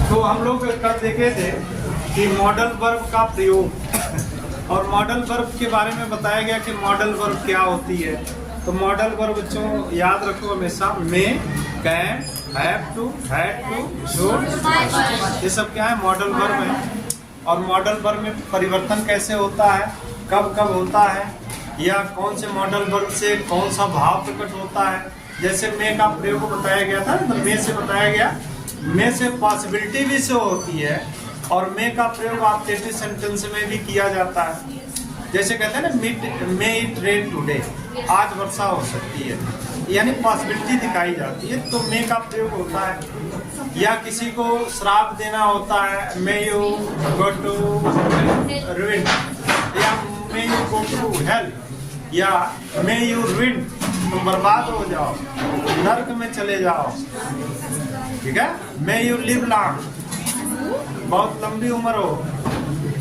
तो हम लोग कल देखे थे कि मॉडल वर्ब का प्रयोग और मॉडल वर्ब के बारे में बताया गया कि मॉडल वर्ब क्या होती है। तो मॉडल वर्ब बच्चों याद रखो हमेशा may, can, have to, had to, should, ये सब क्या है मॉडल वर्ब है। और मॉडल वर्ब में परिवर्तन कैसे होता है, कब कब होता है, या कौन से मॉडल वर्ब से कौन सा भाव प्रकट होता है। जैसे मे का प्रयोग बताया गया था, तो मे से बताया गया, मे से पॉसिबिलिटी भी से होती है और मे का प्रयोग ऑब्जेक्टिव सेंटेंस में भी किया जाता है। जैसे कहते हैं ना मे इट रेन टुडे, आज वर्षा हो सकती है, यानी पॉसिबिलिटी दिखाई जाती है, तो मे का प्रयोग होता है। या किसी को श्राप देना होता है, may you go to ruin, या may you go to hell, या मे यू रुइन, तुम बर्बाद हो जाओ, नर्क में चले जाओ, ठीक है। मे यू लिव लॉन्ग, बहुत लंबी उम्र हो,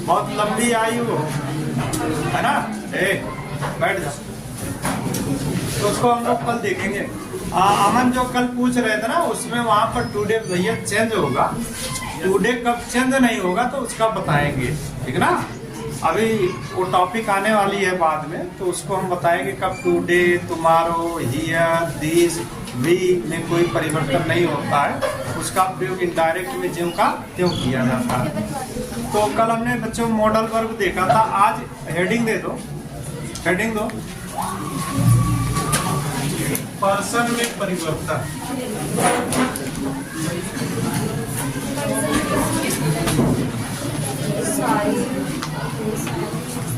बहुत लंबी आयु हो, है ना। बैठ जा। तो उसको हम लोग कल देखेंगे। अमन जो कल पूछ रहे थे ना, उसमें वहां पर टुडे भैया चेंज होगा, टुडे कब चेंज नहीं होगा तो उसका बताएंगे, ठीक ना। अभी वो टॉपिक आने वाली है बाद में, तो उसको हम बताएंगे कब today, tomorrow, here, this, we में कोई परिवर्तन नहीं होता है, उसका प्रयोग इनडायरेक्ट में ज्यों का त्यों किया जाता है। तो कल हमने बच्चों मॉडल वर्ब देखा था। आज हेडिंग दे दो, हेडिंग दो, पर्सन में परिवर्तन।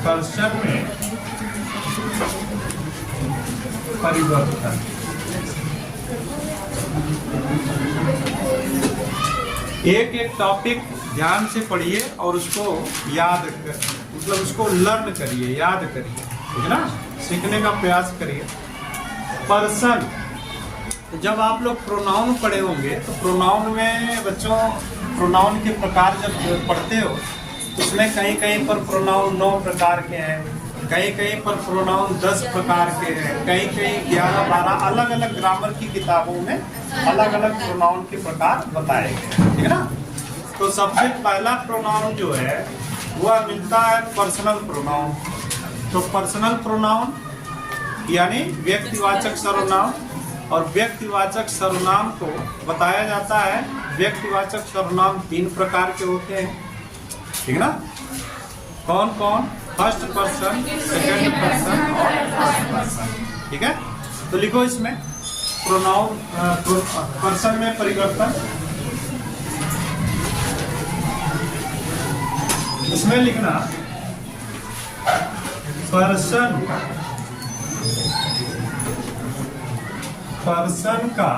पर्सन में परिवर्तन। एक एक टॉपिक ध्यान से पढ़िए और उसको याद कर, मतलब उसको लर्न करिए, याद करिए, ठीक है ना, सीखने का प्रयास करिए। पर्सन, जब आप लोग प्रोनाउन पढ़े होंगे तो प्रोनाउन में बच्चों प्रोनाउन के प्रकार जब पढ़ते हो तो उसमें कहीं कहीं पर प्रोनाउन 9 प्रकार के हैं, कहीं कहीं पर प्रोनाउन 10 प्रकार के हैं, कहीं कहीं 11-12, अलग अलग ग्रामर की किताबों में अलग अलग प्रोनाउन के प्रकार बताए गए, ठीक है ना। तो सबसे पहला प्रोनाउन जो है वह मिलता है पर्सनल प्रोनाउन। तो पर्सनल प्रोनाउन यानी व्यक्तिवाचक सर्वनाम, और व्यक्तिवाचक सर्वनाम को बताया जाता है, व्यक्तिवाचक सर्वनाम 3 प्रकार के होते हैं, ठीक है ना। कौन कौन? फर्स्ट पर्सन, सेकंड पर्सन और थर्ड पर्सन, ठीक है। तो लिखो इसमें प्रोनाउन, पर्सन में परिवर्तन, इसमें लिखना पर्सन, पर्सन का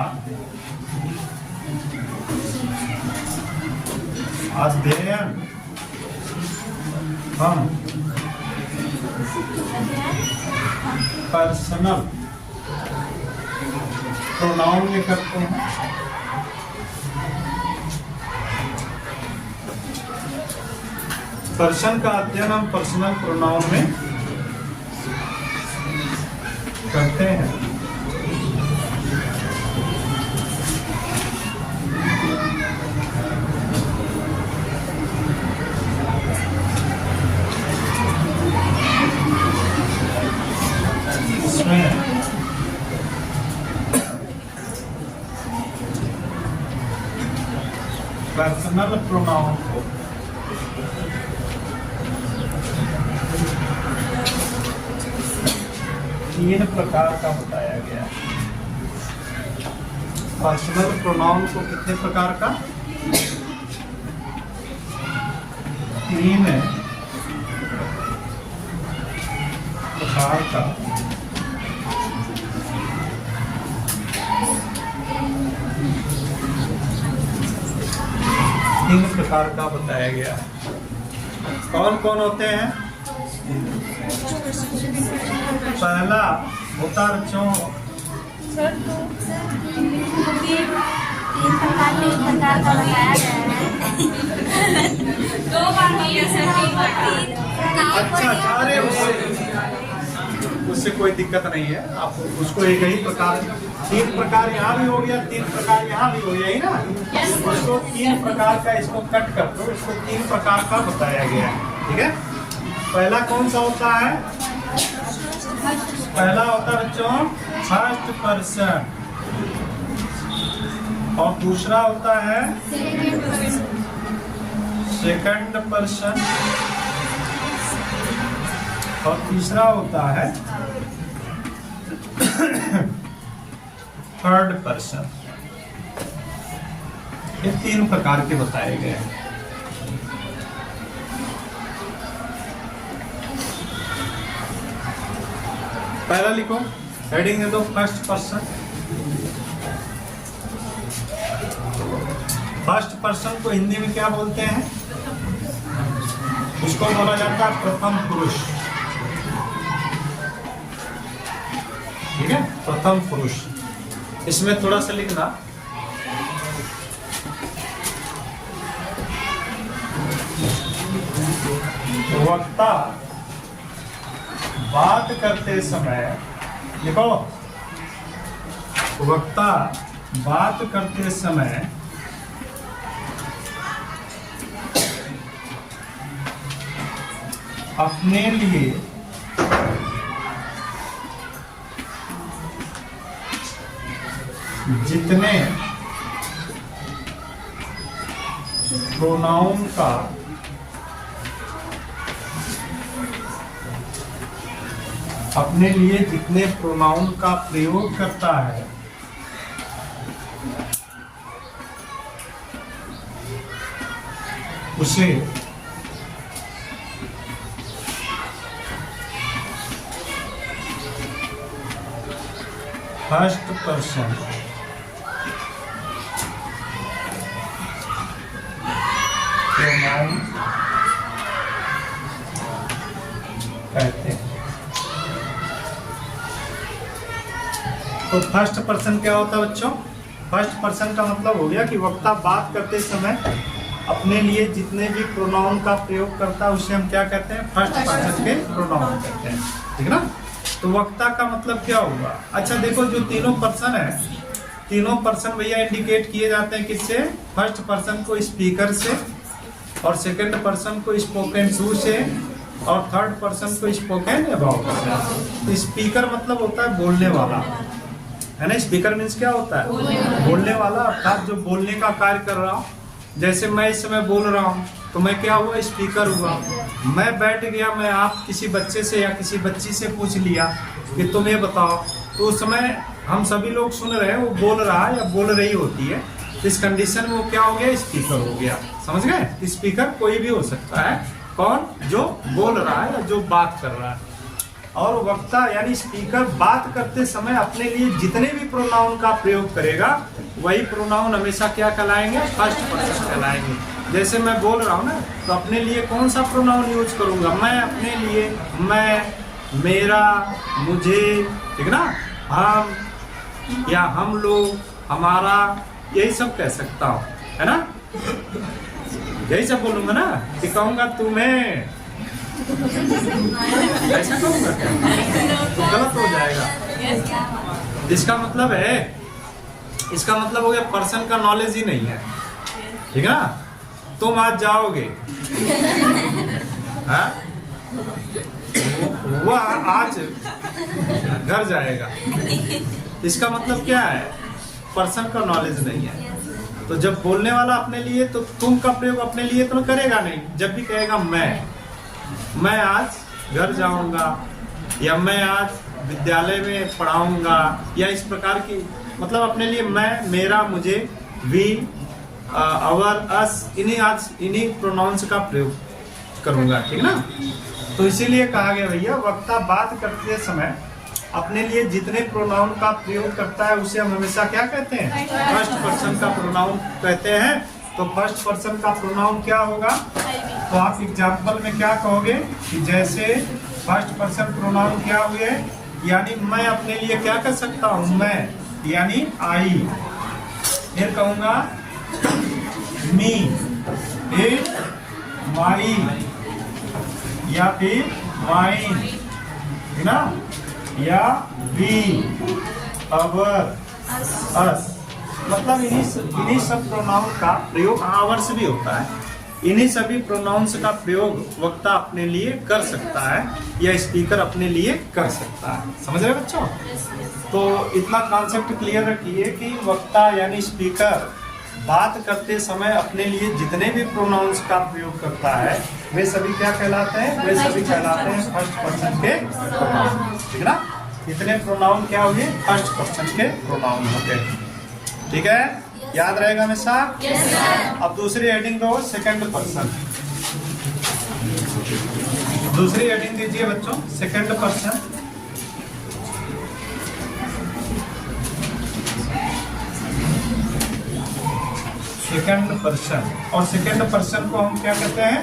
अध्ययन हम पर्सनल प्रोनाउन में करते हैं। पर्सन का अध्ययन हम पर्सनल प्रोनाउन में करते हैं। पर्सनल प्रोनाउन को तीन प्रकार का बताया गया। पर्सनल प्रोनाउन को कितने प्रकार का? 3 प्रकार का बताया गया। कौन कौन होते हैं? पहला होता बच्चों अच्छा, उससे कोई दिक्कत नहीं है, आप उसको एक ही प्रकार, 3 प्रकार यहाँ भी हो गया, 3 प्रकार यहाँ भी हो गया ही ना। उसको 3 प्रकार का, इसको कट कर दो, इसको 3 प्रकार का बताया गया है। ठीक है, पहला कौन सा होता है? पहला होता है बच्चों फर्स्ट पर्सन, और दूसरा होता है सेकंड पर्सन, और तीसरा होता है थर्ड पर्सन। ये 3 प्रकार के बताए गए हैं। पहला लिखो, हेडिंग दे दो फर्स्ट पर्सन। फर्स्ट पर्सन को हिंदी में क्या बोलते हैं? उसको बोला जाता है प्रथम पुरुष। ठीक है, प्रथम पुरुष। इसमें थोड़ा सा लिखना, वक्ता बात करते समय, लिखो, वक्ता बात करते समय अपने लिए जितने प्रोनाउन का प्रयोग करता है उसे फर्स्ट पर्सन प्रोनाउन कहते हैं। तो फर्स्ट पर्सन क्या होता है बच्चों? फर्स्ट पर्सन का मतलब हो गया कि वक्ता बात करते समय अपने लिए जितने भी प्रोनाउन का प्रयोग करता है उसे हम क्या कहते हैं? फर्स्ट पर्सन के प्रोनाउन कहते हैं। ठीक है ना? तो वक्ता का मतलब क्या होगा? अच्छा देखो, जो तीनों पर्सन है, तीनों पर्सन भैया इंडिकेट किए जाते हैं किससे? फर्स्ट पर्सन को स्पीकर से, और सेकंड पर्सन को स्पोकन टू से, और थर्ड पर्सन को स्पोकन अबाउट से। स्पीकर मतलब होता है बोलने वाला, है ना? स्पीकर मीन्स क्या होता है? बोलने वाला, अर्थात जो बोलने का कार्य कर रहा हूँ। जैसे मैं इस समय बोल रहा हूँ तो मैं क्या हुआ? स्पीकर हुआ। मैं बैठ गया, मैं आप किसी बच्चे से या किसी बच्ची से पूछ लिया कि तुम ये बताओ, तो उस समय हम सभी लोग सुन रहे हैं, वो बोल रहा है या बोल रही होती है। इस कंडीशन में वो क्या हो गया? स्पीकर हो गया। समझ गए? स्पीकर कोई भी हो सकता है। कौन? जो बोल रहा है या जो बात कर रहा है। और वक्ता यानी स्पीकर बात करते समय अपने लिए जितने भी प्रोनाउन का प्रयोग करेगा, वही प्रोनाउन हमेशा क्या कहलाएंगे? फर्स्ट पर्सन कहलाएंगे। जैसे मैं बोल रहा हूँ ना, तो अपने लिए कौन सा प्रोनाउन यूज करूंगा? मैं अपने लिए मैं, मेरा, मुझे, ठीक ना, हम या हम लोग, हमारा, यही सब कह सकता हूँ, है ना? यही सब बोलूंगा ना कि कहूंगा तुम्हें, ऐसा कहूंगा तो गलत हो जाएगा। इसका मतलब है, इसका मतलब हो गया पर्सन का नॉलेज ही नहीं है। ठीक है ना? तुम आज जाओगे, हाँ? वो आज घर जाएगा। इसका मतलब क्या है? पर्सन का नॉलेज नहीं है। तो जब बोलने वाला अपने लिए, तो तुम का प्रयोग अपने लिए तो करेगा नहीं। जब भी कहेगा मैं आज घर जाऊंगा, या मैं आज विद्यालय में पढ़ाऊंगा, या इस प्रकार की, मतलब अपने लिए मैं, मेरा, मुझे, वी, अवर, अस, इन्हीं प्रोनाउंस का प्रयोग करूंगा। ठीक ना? तो इसीलिए कहा गया भैया, वक्ता बात करते समय अपने लिए जितने प्रोनाउन का प्रयोग करता है उसे हम हमेशा क्या कहते हैं? फर्स्ट पर्सन का प्रोनाउन कहते हैं। तो फर्स्ट पर्सन का प्रोनाउन क्या होगा? तो आप एग्जाम्पल में क्या कहोगे कि जैसे फर्स्ट पर्सन प्रोनाउन क्या हुए, यानी मैं अपने लिए क्या कर सकता हूँ? मैं यानी आई। फिर कहूँगा मी, इट, माई, या फिर माइन, है ना? या वी, अवर, अस, मतलब इन्हीं सब प्रोनाउन का प्रयोग, आवर्स भी होता है, इन्हीं सभी प्रोनाउंस का प्रयोग वक्ता अपने लिए कर सकता है या स्पीकर अपने लिए कर सकता है। समझ रहे बच्चों? तो इतना कॉन्सेप्ट क्लियर रखिए कि वक्ता यानी स्पीकर बात करते समय अपने लिए जितने भी प्रोनाउंस का प्रयोग करता है वे सभी क्या कहलाते हैं? वे सभी कहलाते हैं फर्स्ट पर्सन के प्रोनाउन। ठीक है ना? इतने प्रोनाउन क्या हुए? फर्स्ट पर्सन के प्रोनाउन होते हैं। ठीक है, याद रहेगा हमेशा? अब दूसरी हेडिंग दो, सेकंड पर्सन। दूसरी हेडिंग दीजिए बच्चों, सेकंड पर्सन। सेकंड पर्सन, और सेकंड पर्सन को हम क्या कहते हैं?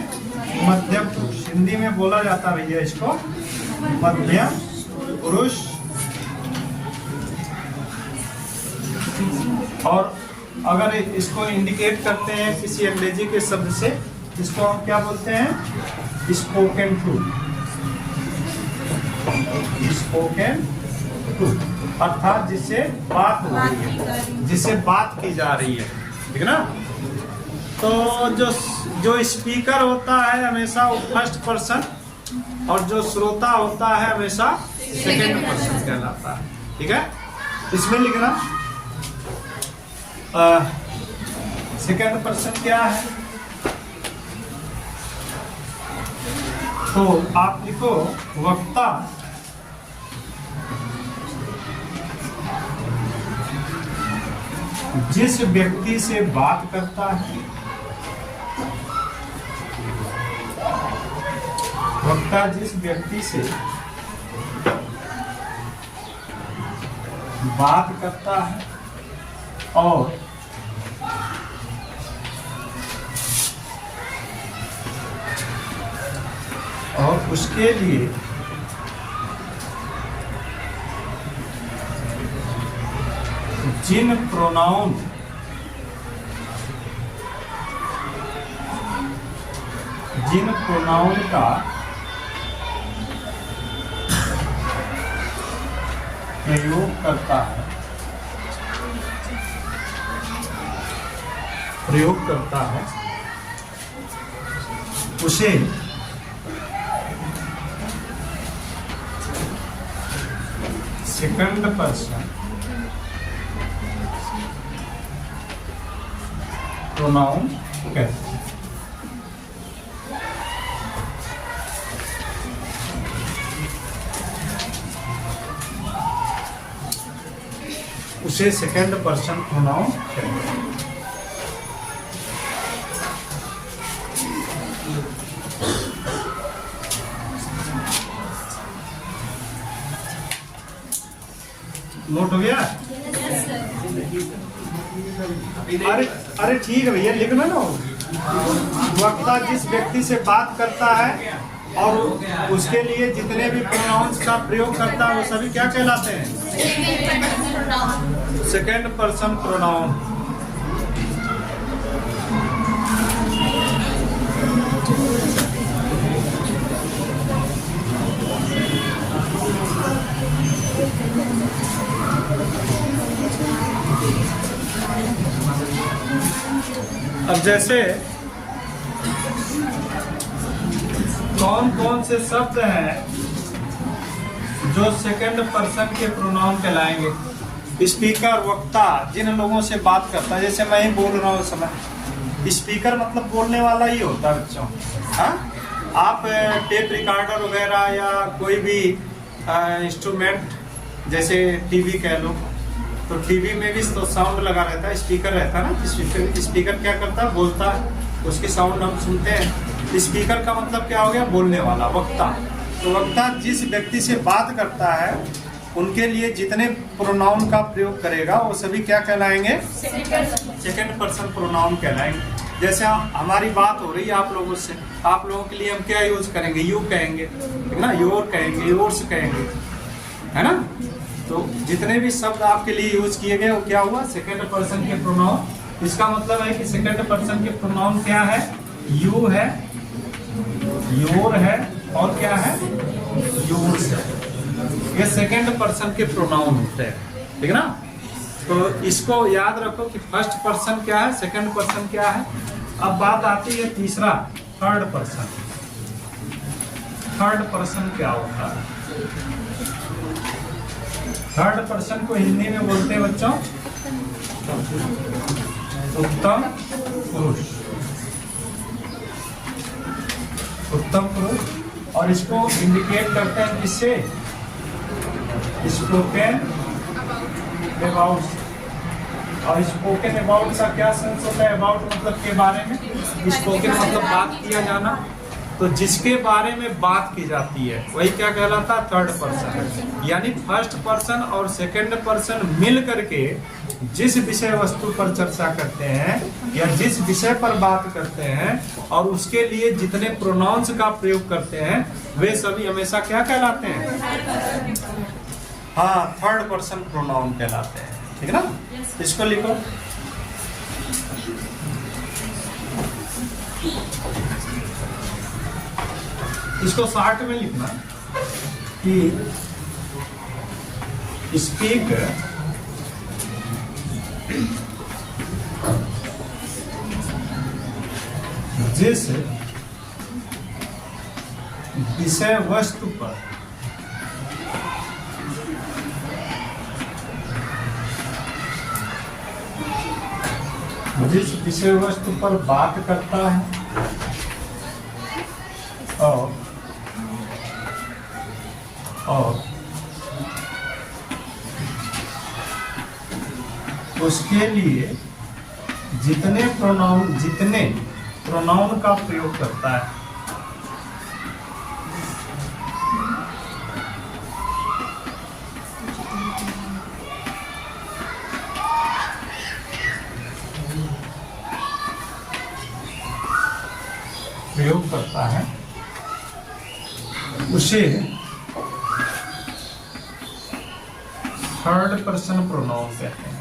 मध्यम पुरुष। हिंदी में बोला जाता भैया इसको मध्यम पुरुष। और अगर इसको इंडिकेट करते हैं किसी अंग्रेजी के शब्द से, इसको हम क्या बोलते हैं? Spoken truth. स्पोकन ट्रूथ अर्थात जिससे बात हो रही है, जिससे बात की जा रही है। ठीक है ना? तो जो स्पीकर होता है हमेशा वो फर्स्ट पर्सन, और जो श्रोता होता है हमेशा सेकंड पर्सन कहलाता है। ठीक है, इसमें लिखना सेकंड पर्सन क्या है, तो आप लिखो वक्ता जिस व्यक्ति से बात करता है, वक्ता जिस व्यक्ति से बात करता है और उसके लिए जिन प्रोनाउन का प्रयोग करता है उसे सेकंड पर्सन प्रोनाउन कहते हैं। उसे सेकंड पर्सन प्रोनाउन कहते हैं। नोट हो गया? अरे ठीक है भैया, लिखना ना। वक्ता जिस व्यक्ति से बात करता है और उसके लिए जितने भी प्रोनाउंस का प्रयोग करता है वो सभी क्या कहलाते हैं? Second person pronoun. अब जैसे कौन कौन से शब्द हैं जो सेकंड पर्सन के प्रोनाउन कहलाएंगे? स्पीकर, वक्ता जिन लोगों से बात करता है, जैसे मैं ही बोल रहा हूँ इस समय, स्पीकर मतलब बोलने वाला ही होता है बच्चों। हाँ, आप टेप रिकॉर्डर वगैरह या कोई भी इंस्ट्रूमेंट जैसे टीवी कह लो, तो टीवी में भी तो साउंड लगा रहता है, स्पीकर रहता है ना। स्पीकर क्या करता है? बोलता है, उसकी साउंड हम सुनते हैं। स्पीकर का मतलब क्या हो गया? बोलने वाला, वक्ता। तो वक्ता जिस व्यक्ति से बात करता है उनके लिए जितने प्रोनाउन का प्रयोग करेगा वो सभी क्या कहलाएंगे? सेकंड पर्सन प्रोनाउन कहलाएंगे। जैसे हमारी बात हो रही है आप लोगों से, आप लोगों के लिए हम क्या यूज करेंगे? यू कहेंगे, ठीक ना? योर कहेंगे, योर्स कहेंगे, है ना? तो जितने भी शब्द आपके लिए यूज किए गए वो क्या हुआ? सेकंड पर्सन के प्रोनाउन। इसका मतलब है कि सेकंड पर्सन के प्रोनाउन क्या है? यू है, योर है, और क्या है? योर्स है। ये सेकंड पर्सन के प्रोनाउन होते हैं, ठीक है ना। तो इसको याद रखो कि फर्स्ट पर्सन क्या है, सेकंड पर्सन क्या है। अब बात आती है तीसरा, थर्ड पर्सन। थर्ड पर्सन क्या होता है? थर्ड पर्सन को हिंदी में बोलते हैं बच्चों उत्तम पुरुष। उत्तम पुरुष, और इसको इंडिकेट करते हैं किससे? Spoken about. और स्पोकन अबाउट का क्या सेंस होता है? अबाउट मतलब के बारे में, स्पोकन मतलब बात किया जाना। तो जिसके बारे में बात की जाती है वही क्या कहलाता है? Third person. यानी फर्स्ट पर्सन और सेकंड पर्सन मिल करके जिस विषय वस्तु पर चर्चा करते हैं या जिस विषय पर बात करते हैं और उसके लिए जितने प्रोनाउंस का प्रयोग करते हैं वे सभी हमेशा क्या कहलाते हैं? हाँ, थर्ड पर्सन प्रोनाउन कहलाते हैं, ठीक है ना। इसको लिखो। इसको शॉर्ट में लिखना कि स्पीक जिस विषय वस्तु पर जिस विषय वस्तु पर बात करता है और उसके लिए जितने प्रोनाउन का प्रयोग करता है उसे थर्ड पर्सन प्रोनाउन कहते हैं।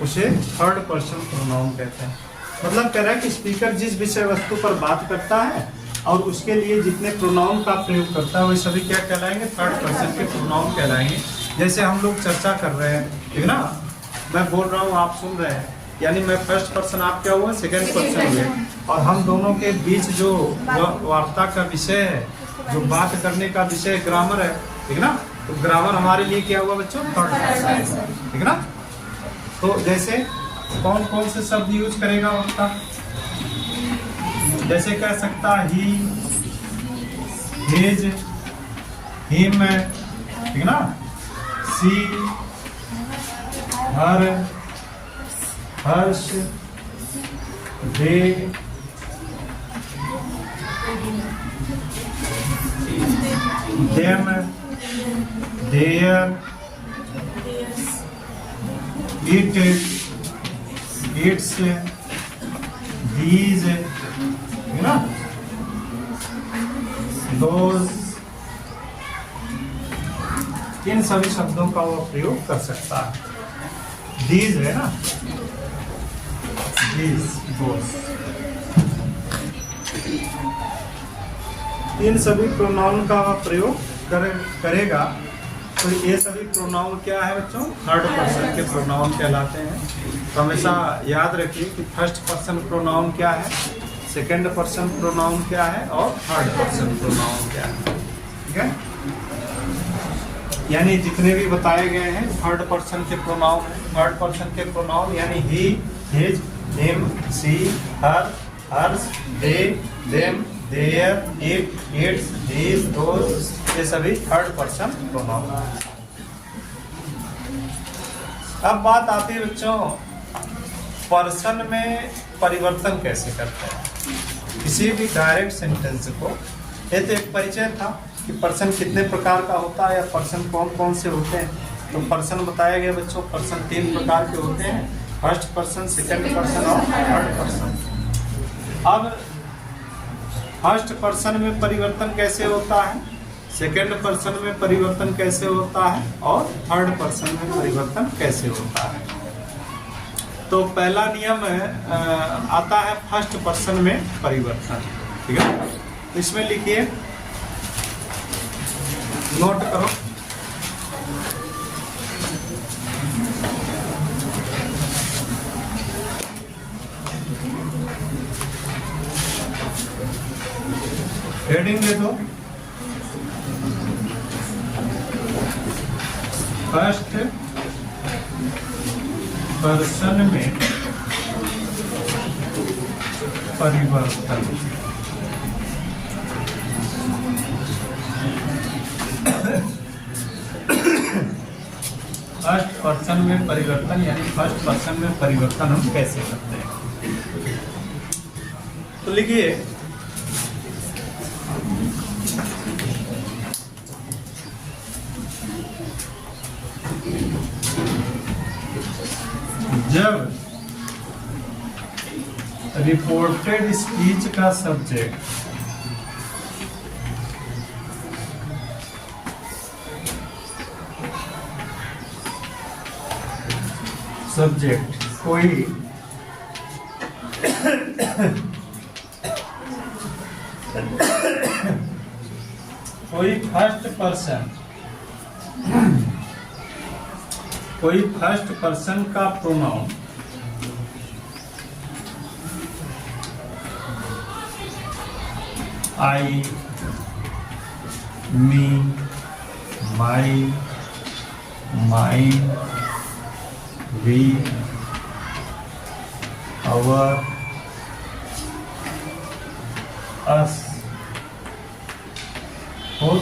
उसे थर्ड पर्सन प्रोनाउन कहते हैं। मतलब कह रहा है कि स्पीकर जिस विषय वस्तु पर बात करता है और उसके लिए जितने प्रोनाउन का प्रयोग करता है वे सभी क्या कहलाएंगे? थर्ड पर्सन के प्रोनाउन कहलाएंगे। जैसे हम लोग चर्चा कर रहे हैं, ठीक ना, मैं बोल रहा हूँ, आप सुन रहे हैं, यानी मैं फर्स्ट पर्सन, आप क्या हुआ? सेकंड पर्सन हुए, और हम दोनों के बीच जो वार्ता का विषय है, जो बात करने का विषय ग्रामर है, ठीक ना, तो ग्रामर हमारे लिए क्या हुआ बच्चों? थर्ड पर्सन, ठीक ना। तो जैसे कौन कौन से शब्द यूज करेगा वक्ता? जैसे कह सकता ही, हिज, हिम, ठीक ना, she, her, hers, they, them, their, it, its, these, है ना, दोज, इन सभी शब्दों का वो प्रयोग कर सकता है। दीज है ना, दीज, दोज, इन सभी प्रोनाउन का वह प्रयोग करेगा। तो ये सभी प्रोनाउन क्या है बच्चों? थर्ड पर्सन के प्रोनाउन कहलाते हैं। तो हमेशा याद रखिए कि फर्स्ट पर्सन प्रोनाउन क्या है, सेकंड पर्सन प्रोनाउन क्या है और थर्ड पर्सन प्रोनाउन क्या है, ठीक है। यानी जितने भी बताए गए हैं थर्ड पर्सन के प्रोनाउन, थर्ड पर्सन के प्रोनाउन यानी he, his, him, she, her, hers, they, them, their, it, its, these, those, ये सभी थर्ड पर्सन प्रोनाउन। अब बात आती है बच्चों पर्सन में परिवर्तन कैसे करते हैं किसी भी डायरेक्ट सेंटेंस को। ये तो एक परिचय था कि पर्सन कितने प्रकार का होता है या पर्सन कौन कौन से होते हैं। तो पर्सन बताया गया बच्चों, पर्सन 3 प्रकार के होते हैं, फर्स्ट पर्सन, सेकंड पर्सन और थर्ड पर्सन। अब फर्स्ट पर्सन में परिवर्तन कैसे होता है, सेकंड पर्सन में परिवर्तन कैसे होता है और थर्ड पर्सन में परिवर्तन कैसे होता है। तो पहला नियम आता है फर्स्ट पर्सन में परिवर्तन। ठीक है, इसमें लिखिए, नोट करो। हेडिंग दे दो, फर्स्ट पर्सन में परिवर्तन। फर्स्ट पर्सन में परिवर्तन यानी फर्स्ट पर्सन में परिवर्तन हम कैसे करते हैं? तो लिखिए, जब रिपोर्टेड स्पीच का सब्जेक्ट कोई फर्स्ट पर्सन का pronoun I, me, my, mine, we, our, us हो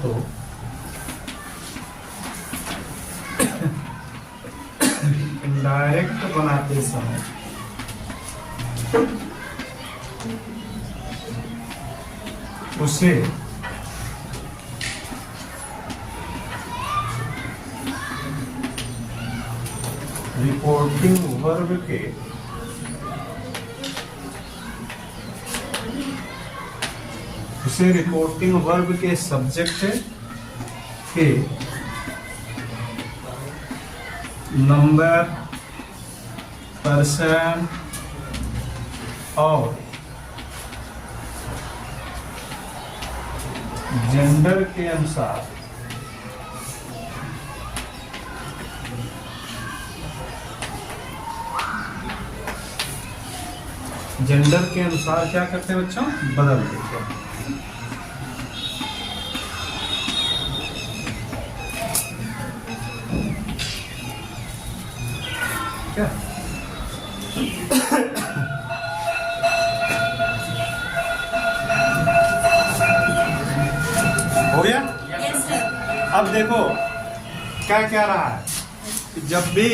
तो इनडायरेक्ट बनाते समय उसे रिपोर्टिंग वर्ब के सब्जेक्ट के नंबर, पर्सन और जेंडर के अनुसार क्या करते हैं बच्चों? बदल देते हैं। क्या हो गया? yes, अब देखो क्या कह रहा है, जब भी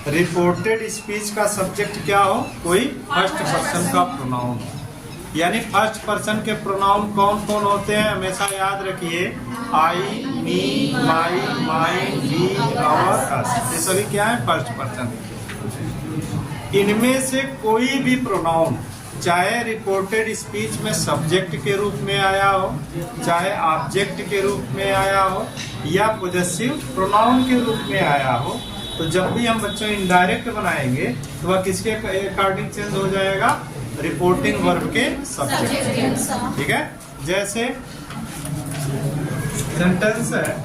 रिपोर्टेड स्पीच का सब्जेक्ट क्या हो, कोई फर्स्ट पर्सन का प्रोनाउन हो, यानी फर्स्ट पर्सन के प्रोनाउन कौन कौन होते हैं हमेशा याद रखिए, आई, me, my, mine, we, our, अस, ये सभी क्या है? First person. इनमें से कोई भी प्रोनाउन चाहे रिपोर्टेड स्पीच में सब्जेक्ट के रूप में आया हो, चाहे ऑब्जेक्ट के रूप में आया हो, या पॉजेसिव प्रोनाउन के रूप में आया हो, तो जब भी हम बच्चों इनडायरेक्ट बनाएंगे तो वह किसके अकॉर्डिंग चेंज हो जाएगा? रिपोर्टिंग वर्ब के सब्जेक्ट। ठीक है, जैसे सेंटेंस है,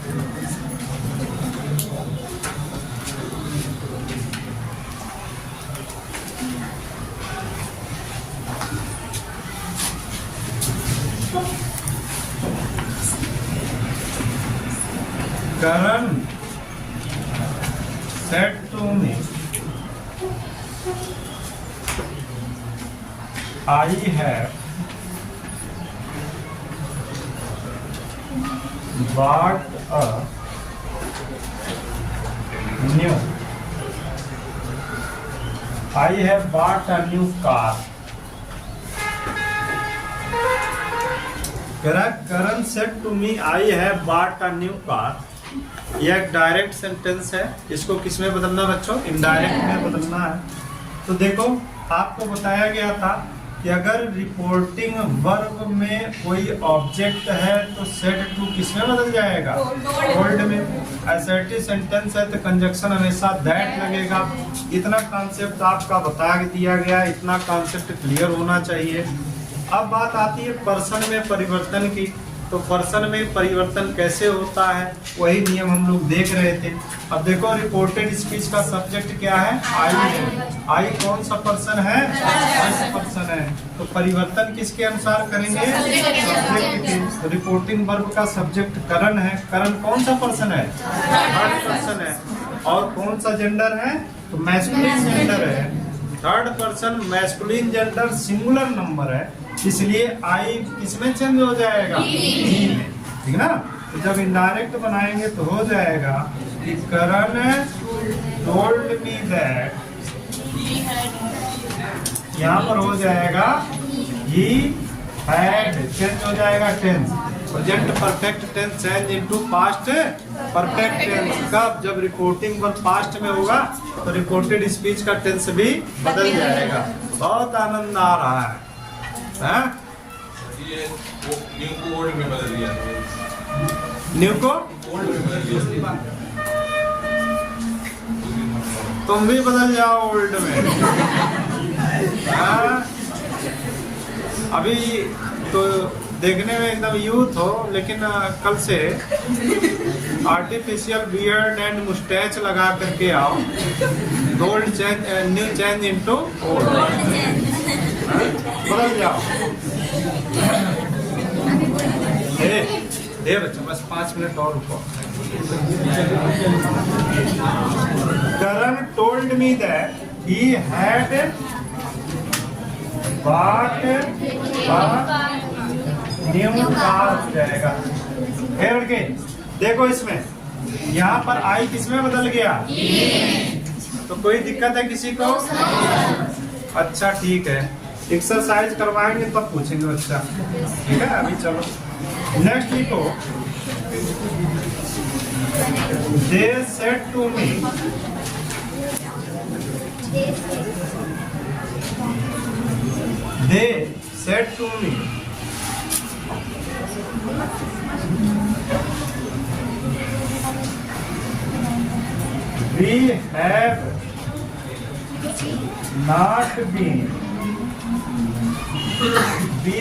Karan said to me, I have bought a new car. Karan said to me, I have bought a new car. यह एक डायरेक्ट सेंटेंस है, इसको किस में बदलना बच्चों? इनडायरेक्ट में बदलना है। तो देखो, आपको बताया गया था कि अगर रिपोर्टिंग वर्ब में कोई ऑब्जेक्ट है तो सेड टू किसमें बदल जाएगा? ओल्ड में। असर्टिव सेंटेंस है तो कंजक्शन हमेशा दैट लगेगा। इतना कॉन्सेप्ट आपका बता दिया गया, इतना कॉन्सेप्ट क्लियर होना चाहिए। अब बात आती है पर्सन में परिवर्तन की। तो पर्सन में परिवर्तन कैसे होता है वही नियम हम लोग देख रहे थे। अब देखो रिपोर्टेड स्पीच का सब्जेक्ट क्या है? आई है। आई कौन सा पर्सन है? फर्स्ट पर्सन है। तो परिवर्तन किसके अनुसार करेंगे? सब्जेक्ट के। तो रिपोर्टिंग वर्ब का सब्जेक्ट करण है। करण कौन सा पर्सन है? थर्ड पर्सन है। और कौन सा जेंडर है? तो मैस्कुलिन जेंडर है। Third person masculine gender singular number है, इसलिए आई किसमें चेंज हो जाएगा? ही में। ठीक ना? तो जब इनडायरेक्ट बनाएंगे तो हो जाएगा कि करण टोल्ड मी दैट, यहाँ पर हो जाएगा ही हैड, चेंज हो जाएगा tense. Present perfect tense change into past perfect tense. कब? जब रिपोर्टिंग वर्ब पास्ट में होगा तो रिपोर्टेड स्पीच का टेंस भी बदल जाएगा। बहुत आनंद आ रहा है। ये न्यू को ओल्ड में बदल दिया, न्यू को ओल्ड में बदल दिया। तुम भी बदल जाओ ओल्ड में। अभी तो देखने में एकदम यूथ हो, लेकिन कल से आर्टिफिशियल बियर्ड एंड मुस्टैच लगा करके आओ। Old change, new change into old, बदल जाओ। बच्चों बस 5 मिनट और रुको। Karan told me that he had bought new car हो जाएगा। के देखो इसमें यहाँ पर आई किसमें बदल गया? तो कोई दिक्कत है किसी को? अच्छा ठीक है, एक्सरसाइज करवाएंगे तब पूछेंगे बच्चा। ठीक है, अभी चलो नेक्स्ट लिखो। They said to me, they said to me we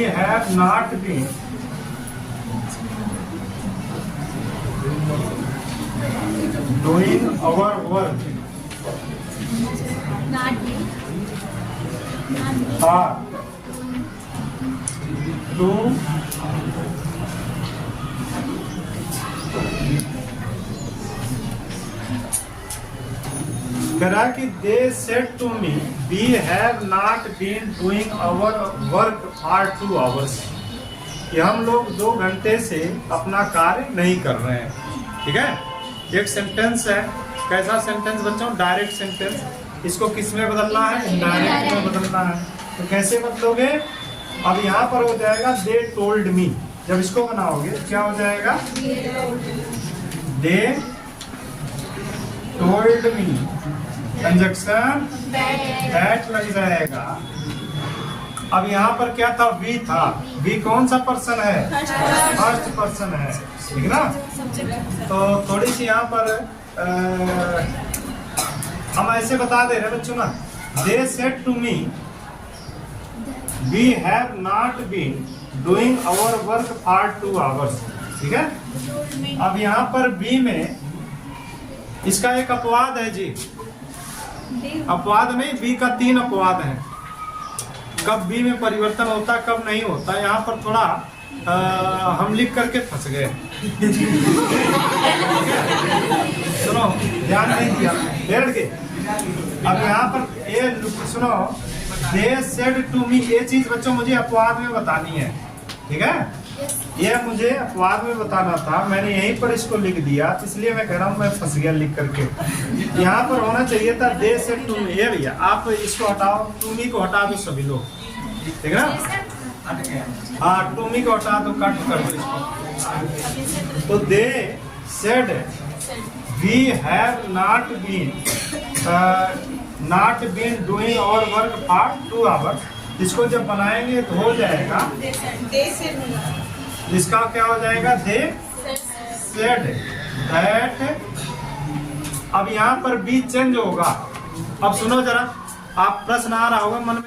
have not been doing our work to करा कि they said to me we have not been doing our work for 2 hours, कि हम लोग 2 घंटे से अपना कार्य नहीं कर रहे हैं। ठीक है, एक सेंटेंस है। कैसा सेंटेंस बच्चों? Direct sentence. इसको किस में बदलना है? इनडायरेक्ट में बदलना है। तो कैसे बदलोगे? अब यहाँ पर हो जाएगा दे टोल्ड मी। जब इसको बनाओगे क्या हो जाएगा? They told me, conjunction that लग जाएगा। अब यहाँ पर क्या था? वी था। वी कौन सा पर्सन है? फर्स्ट पर्सन है। ठीक ना? तो थोड़ी सी यहाँ पर हम ऐसे बता दे रहे बच्चों ना, they said to me we have not been doing our work for 2 hours. ठीक है, अब यहाँ पर बी में इसका एक अपवाद है जी। अपवाद नहीं, बी का 3 अपवाद है। कब बी में परिवर्तन होता, कब नहीं होता, यहाँ पर थोड़ा हम लिख करके फंस गए। सुनो, ध्यान नहीं दिया बैठ के। अब यहाँ पर ये सुनो, दे सेड टू मी, ये चीज बच्चों मुझे अपवाद में बतानी है। ठीक है, ये मुझे अपवाद में बताना था, मैंने यहीं पर इसको लिख दिया, इसलिए मैं कह रहा हूँ मैं फंस गया लिख करके। यहाँ पर होना चाहिए था दे सेड टू मी। ये भैया आप इसको हटाओ, टू मी को हटा दो सभी लोग। ठीक है ना? हाँ, टू मी को हटा दो, कट कर दो इसको। तो they said we have not been doing our work for 2 hours. इसको जब बनाएंगे तो हो जाएगा, इसका क्या हो जाएगा, दे सेड दैट। अब यहाँ पर बी चेंज होगा। अब सुनो जरा, आप प्रश्न आ रहा होगा मन में।